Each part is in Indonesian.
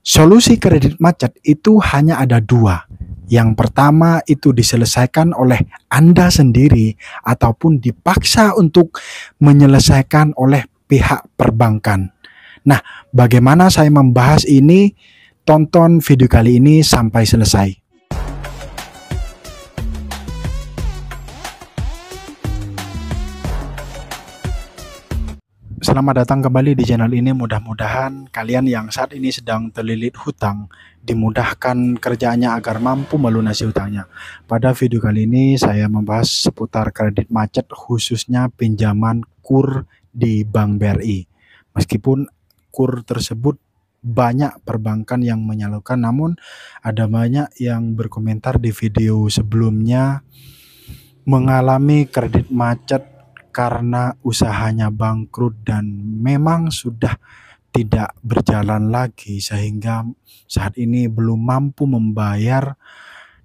Solusi kredit macet itu hanya ada dua. Yang pertama itu diselesaikan oleh Anda sendiri ataupun dipaksa untuk menyelesaikan oleh pihak perbankan. Nah, bagaimana saya membahas ini? Tonton video kali ini sampai selesai. Selamat datang kembali di channel ini. Mudah-mudahan kalian yang saat ini sedang terlilit hutang dimudahkan kerjaannya agar mampu melunasi hutangnya. Pada video kali ini saya membahas seputar kredit macet, khususnya pinjaman KUR di Bank BRI. Meskipun KUR tersebut banyak perbankan yang menyalurkan, namun ada banyak yang berkomentar di video sebelumnya mengalami kredit macet karena usahanya bangkrut dan memang sudah tidak berjalan lagi, sehingga saat ini belum mampu membayar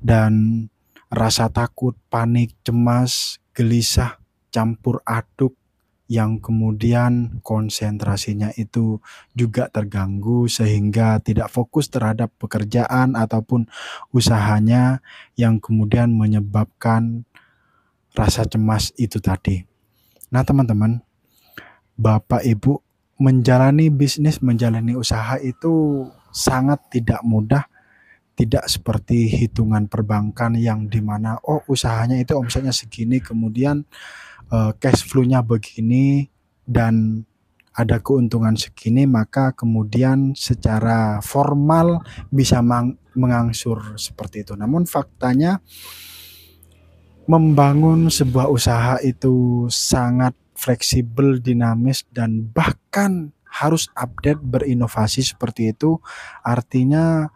dan rasa takut, panik, cemas, gelisah, campur aduk yang kemudian konsentrasinya itu juga terganggu sehingga tidak fokus terhadap pekerjaan ataupun usahanya, yang kemudian menyebabkan rasa cemas itu tadi. Nah teman-teman, Bapak Ibu, menjalani bisnis, menjalani usaha itu sangat tidak mudah. Tidak seperti hitungan perbankan yang dimana usahanya itu omsetnya segini, kemudian cash flow-nya begini dan ada keuntungan segini, maka kemudian secara formal bisa mengangsur seperti itu. Namun faktanya membangun sebuah usaha itu sangat fleksibel, dinamis, dan bahkan harus update, berinovasi seperti itu. Artinya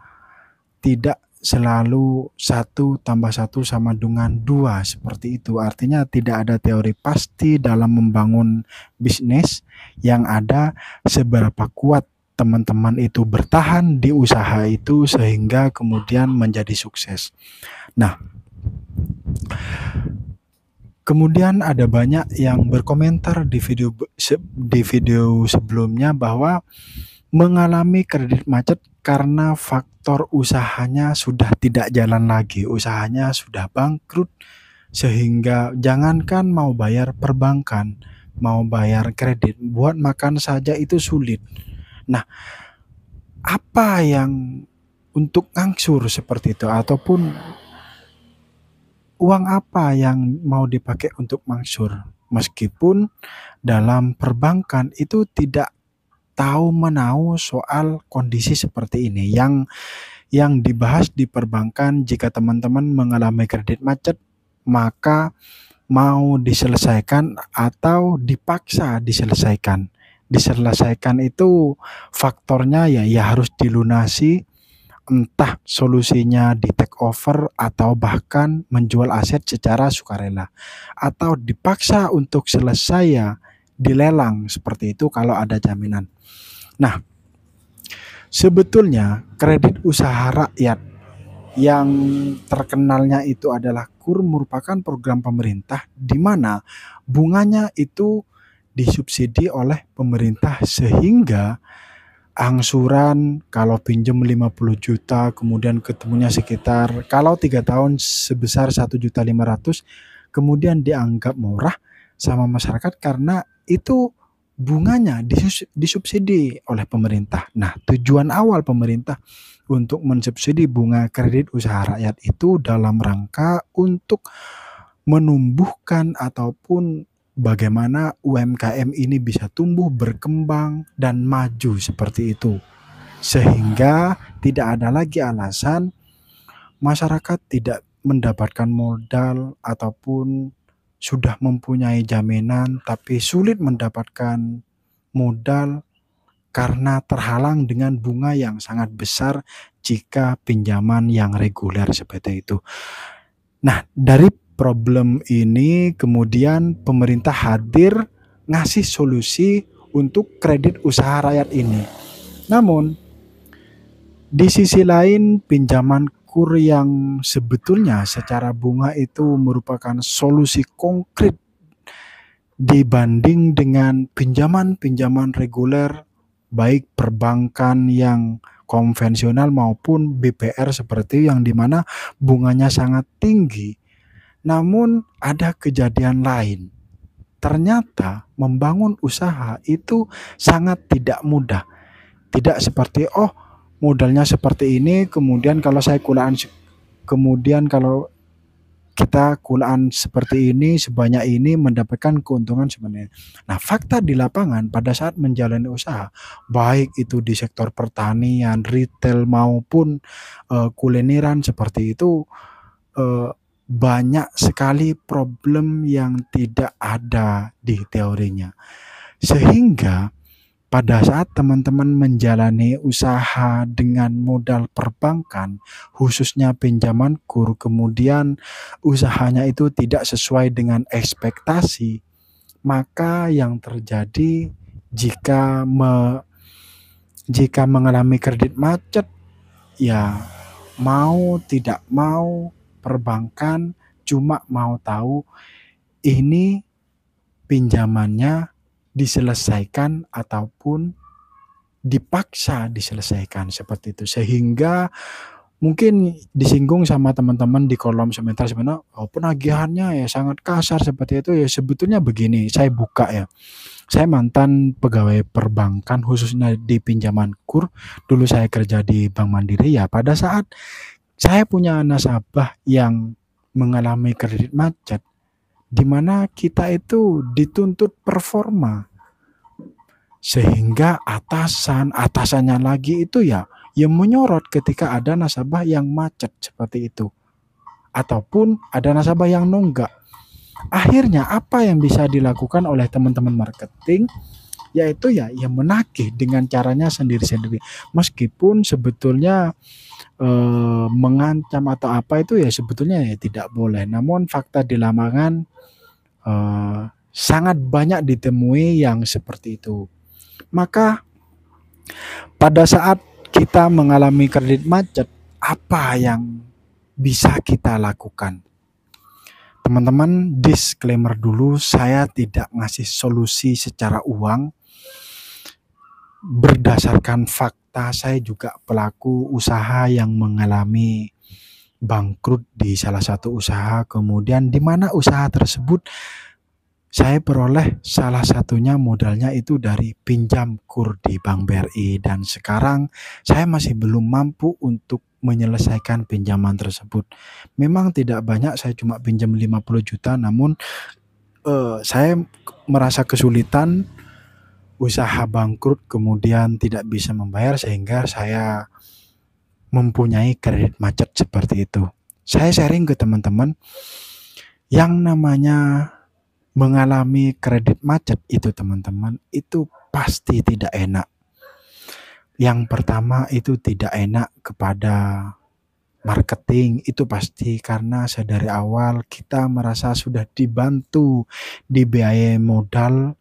tidak selalu 1 tambah 1 sama dengan 2 seperti itu. Artinya tidak ada teori pasti dalam membangun bisnis, yang ada seberapa kuat teman-teman itu bertahan di usaha itu sehingga kemudian menjadi sukses. Nah, kemudian ada banyak yang berkomentar di video sebelumnya bahwa mengalami kredit macet karena faktor usahanya sudah tidak jalan lagi, usahanya sudah bangkrut, sehingga jangankan mau bayar perbankan, mau bayar kredit, buat makan saja itu sulit. Nah, apa yang untuk ngangsur seperti itu, ataupun uang apa yang mau dipakai untuk mangsur? Meskipun dalam perbankan itu tidak tahu menahu soal kondisi seperti ini. Yang dibahas di perbankan, jika teman-teman mengalami kredit macet, maka mau diselesaikan atau dipaksa diselesaikan. Diselesaikan itu faktornya ya harus dilunasi, entah solusinya di take over atau bahkan menjual aset secara sukarela, atau dipaksa untuk selesai ya dilelang seperti itu kalau ada jaminan. Nah, sebetulnya kredit usaha rakyat yang terkenalnya itu adalah KUR merupakan program pemerintah di mana bunganya itu disubsidi oleh pemerintah, sehingga angsuran kalau pinjam 50 juta kemudian ketemunya sekitar kalau 3 tahun sebesar 1.500.000, kemudian dianggap murah sama masyarakat karena itu bunganya disubsidi oleh pemerintah. Nah, tujuan awal pemerintah untuk mensubsidi bunga kredit usaha rakyat itu dalam rangka untuk menumbuhkan ataupun bagaimana UMKM ini bisa tumbuh, berkembang, dan maju seperti itu. Sehingga tidak ada lagi alasan masyarakat tidak mendapatkan modal ataupun sudah mempunyai jaminan tapi sulit mendapatkan modal karena terhalang dengan bunga yang sangat besar jika pinjaman yang reguler seperti itu. Nah, dari problem ini kemudian pemerintah hadir ngasih solusi untuk kredit usaha rakyat ini. Namun di sisi lain, pinjaman KUR yang sebetulnya secara bunga itu merupakan solusi konkret dibanding dengan pinjaman-pinjaman reguler, baik perbankan yang konvensional maupun BPR seperti yang dimana bunganya sangat tinggi. Namun ada kejadian lain. Ternyata membangun usaha itu sangat tidak mudah. Tidak seperti modalnya seperti ini, kemudian kalau kita kulaan seperti ini, sebanyak ini mendapatkan keuntungan sebenarnya. Nah, fakta di lapangan pada saat menjalani usaha, baik itu di sektor pertanian, retail maupun kulineran seperti itu, banyak sekali problem yang tidak ada di teorinya. Sehingga pada saat teman-teman menjalani usaha dengan modal perbankan, khususnya pinjaman KUR, kemudian usahanya itu tidak sesuai dengan ekspektasi, maka yang terjadi jika mengalami kredit macet, ya mau tidak mau perbankan cuma mau tahu ini pinjamannya diselesaikan ataupun dipaksa diselesaikan seperti itu, sehingga mungkin disinggung sama teman-teman di kolom komentar sebenarnya penagihannya ya sangat kasar seperti itu. Ya sebetulnya begini, saya buka ya, saya mantan pegawai perbankan khususnya di pinjaman KUR. Dulu saya kerja di Bank Mandiri. Ya pada saat saya punya nasabah yang mengalami kredit macet, di mana kita itu dituntut performa, sehingga atasannya lagi itu ya menyorot ketika ada nasabah yang macet seperti itu, ataupun ada nasabah yang nunggak. Akhirnya apa yang bisa dilakukan oleh teman-teman marketing, yaitu ya menagih dengan caranya sendiri-sendiri, meskipun sebetulnya mengancam atau apa itu ya sebetulnya ya tidak boleh. Namun fakta di lapangan sangat banyak ditemui yang seperti itu. Maka pada saat kita mengalami kredit macet, apa yang bisa kita lakukan? Teman-teman, disclaimer dulu, saya tidak ngasih solusi secara uang. Berdasarkan fakta, saya juga pelaku usaha yang mengalami bangkrut di salah satu usaha, kemudian di mana usaha tersebut saya peroleh salah satunya modalnya itu dari pinjam KUR di Bank BRI, dan sekarang saya masih belum mampu untuk menyelesaikan pinjaman tersebut. Memang tidak banyak, saya cuma pinjam 50 juta, namun saya merasa kesulitan, usaha bangkrut kemudian tidak bisa membayar, sehingga saya mempunyai kredit macet seperti itu. Saya sharing ke teman-teman, yang namanya mengalami kredit macet itu teman-teman, itu pasti tidak enak. Yang pertama itu tidak enak kepada marketing, itu pasti, karena sedari awal kita merasa sudah dibantu, dibiayai modal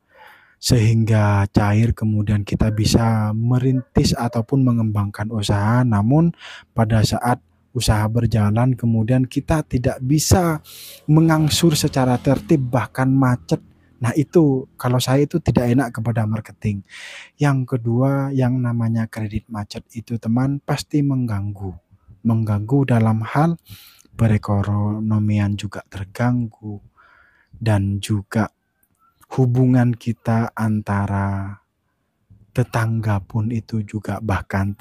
sehingga cair, kemudian kita bisa merintis ataupun mengembangkan usaha. Namun pada saat usaha berjalan kemudian kita tidak bisa mengangsur secara tertib, bahkan macet. Nah itu kalau saya itu tidak enak kepada marketing. Yang kedua, yang namanya kredit macet itu teman pasti mengganggu dalam hal perekonomian juga terganggu, dan juga hubungan kita antara tetangga pun itu juga bahkan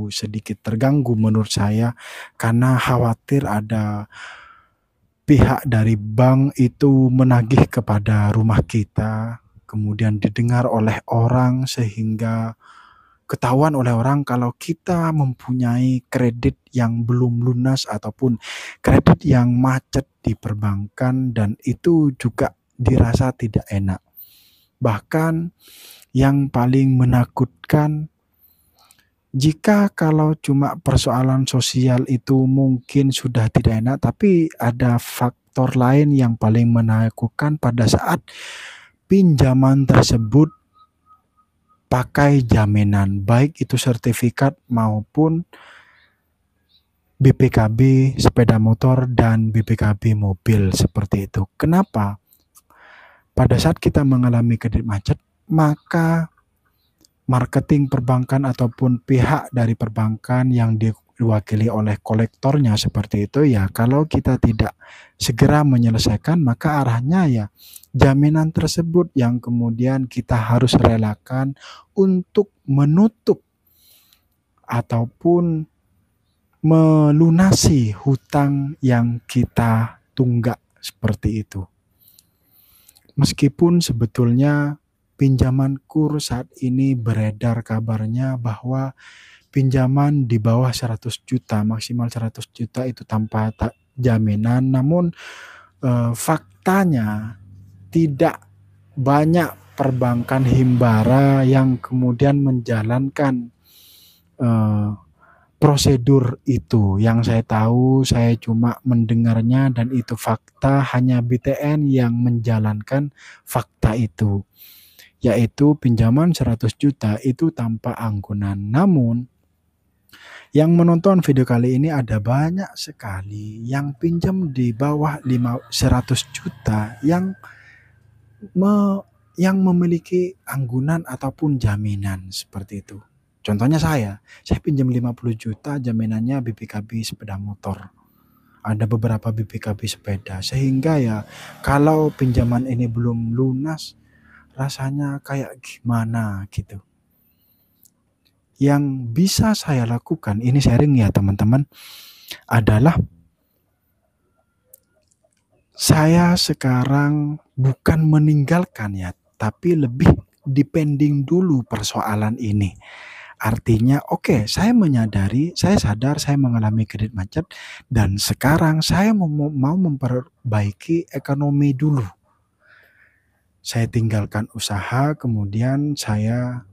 sedikit terganggu menurut saya, karena khawatir ada pihak dari bank itu menagih kepada rumah kita, kemudian didengar oleh orang sehingga ketahuan oleh orang kalau kita mempunyai kredit yang belum lunas ataupun kredit yang macet di perbankan, dan itu juga dirasa tidak enak. Bahkan yang paling menakutkan, jika kalau cuma persoalan sosial itu mungkin sudah tidak enak, tapi ada faktor lain yang paling menakutkan pada saat pinjaman tersebut pakai jaminan, baik itu sertifikat maupun BPKB sepeda motor dan BPKB mobil seperti itu. Kenapa? Pada saat kita mengalami kredit macet, maka marketing perbankan ataupun pihak dari perbankan yang diwakili oleh kolektornya seperti itu, ya kalau kita tidak segera menyelesaikan maka arahnya ya jaminan tersebut yang kemudian kita harus relakan untuk menutup ataupun melunasi hutang yang kita tunggak seperti itu. Meskipun sebetulnya pinjaman kur saat ini beredar kabarnya bahwa pinjaman di bawah 100 juta, maksimal 100 juta itu tanpa jaminan, namun faktanya tidak banyak perbankan himbara yang kemudian menjalankan prosedur itu. Yang saya tahu, saya cuma mendengarnya dan itu fakta, hanya BTN yang menjalankan fakta itu, yaitu pinjaman 100 juta itu tanpa anggunan. Namun yang menonton video kali ini ada banyak sekali yang pinjam di bawah 100 juta yang memiliki anggunan ataupun jaminan seperti itu. Contohnya saya pinjam 50 juta jaminannya BPKB sepeda motor. Ada beberapa BPKB sepeda, sehingga ya kalau pinjaman ini belum lunas rasanya kayak gimana gitu. Yang bisa saya lakukan, ini sharing ya teman-teman, adalah saya sekarang bukan meninggalkan ya, tapi lebih depending dulu persoalan ini. Artinya saya menyadari, saya sadar saya mengalami kredit macet dan sekarang saya mau memperbaiki ekonomi dulu. Saya tinggalkan usaha, kemudian saya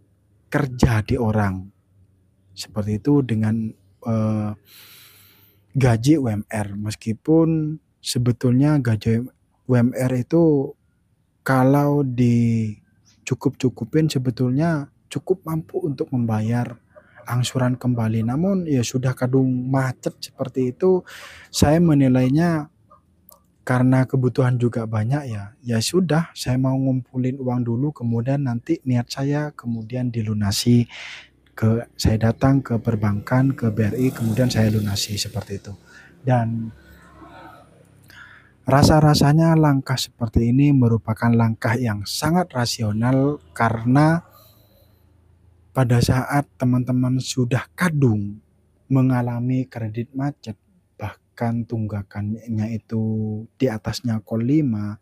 kerja di orang. Seperti itu dengan gaji UMR. Meskipun sebetulnya gaji UMR itu kalau dicukup-cukupin sebetulnya cukup mampu untuk membayar angsuran kembali. Namun ya sudah kadung macet seperti itu, saya menilainya karena kebutuhan juga banyak ya sudah saya mau ngumpulin uang dulu, kemudian nanti niat saya kemudian dilunasi, saya datang ke perbankan, ke BRI, kemudian saya lunasi seperti itu. Dan rasa-rasanya langkah seperti ini merupakan langkah yang sangat rasional, karena pada saat teman-teman sudah kadung mengalami kredit macet, bahkan tunggakannya itu di atasnya kol 5,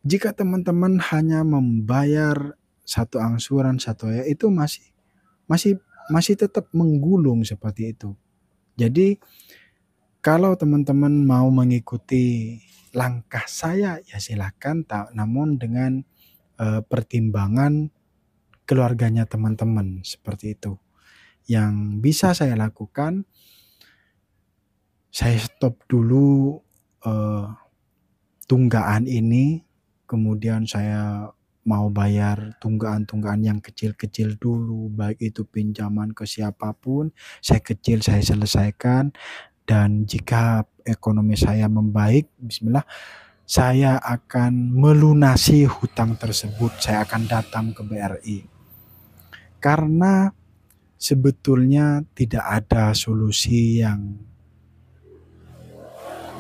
jika teman-teman hanya membayar satu angsuran satu itu masih tetap menggulung seperti itu. Jadi kalau teman-teman mau mengikuti langkah saya ya silakan, namun dengan pertimbangan keluarganya teman-teman seperti itu. Yang bisa saya lakukan, saya stop dulu tunggaan ini, kemudian saya mau bayar tunggaan-tunggaan yang kecil-kecil dulu, baik itu pinjaman ke siapapun, saya selesaikan, dan jika ekonomi saya membaik, bismillah, saya akan melunasi hutang tersebut, saya akan datang ke BRI. Karena sebetulnya tidak ada solusi yang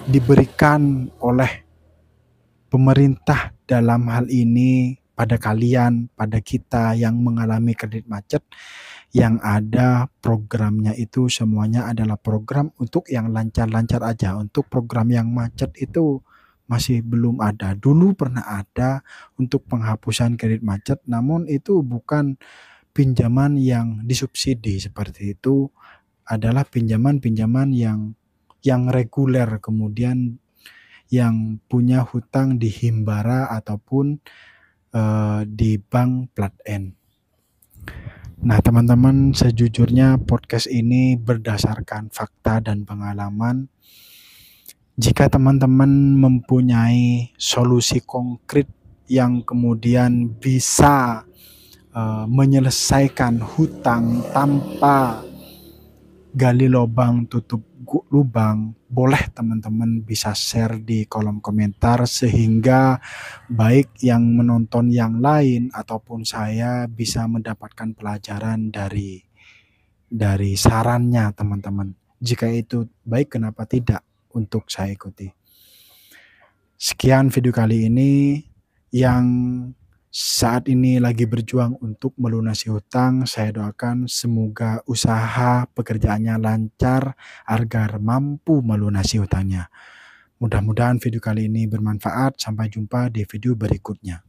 diberikan oleh pemerintah dalam hal ini pada kalian, pada kita yang mengalami kredit macet. Yang ada programnya itu semuanya adalah program untuk yang lancar-lancar aja. Untuk program yang macet itu masih belum ada. Dulu pernah ada untuk penghapusan kredit macet, namun itu bukan pinjaman yang disubsidi seperti itu, adalah pinjaman-pinjaman yang reguler, kemudian yang punya hutang di himbara ataupun di bank plat N. Nah teman-teman, sejujurnya podcast ini berdasarkan fakta dan pengalaman. Jika teman-teman mempunyai solusi konkret yang kemudian bisa menyelesaikan hutang tanpa gali lubang tutup lubang, boleh teman-teman bisa share di kolom komentar sehingga baik yang menonton yang lain ataupun saya bisa mendapatkan pelajaran dari sarannya teman-teman. Jika itu baik, kenapa tidak untuk saya ikuti. Sekian video kali ini. Yang saat ini lagi berjuang untuk melunasi hutang, saya doakan semoga usaha pekerjaannya lancar agar mampu melunasi hutangnya. Mudah-mudahan video kali ini bermanfaat. Sampai jumpa di video berikutnya.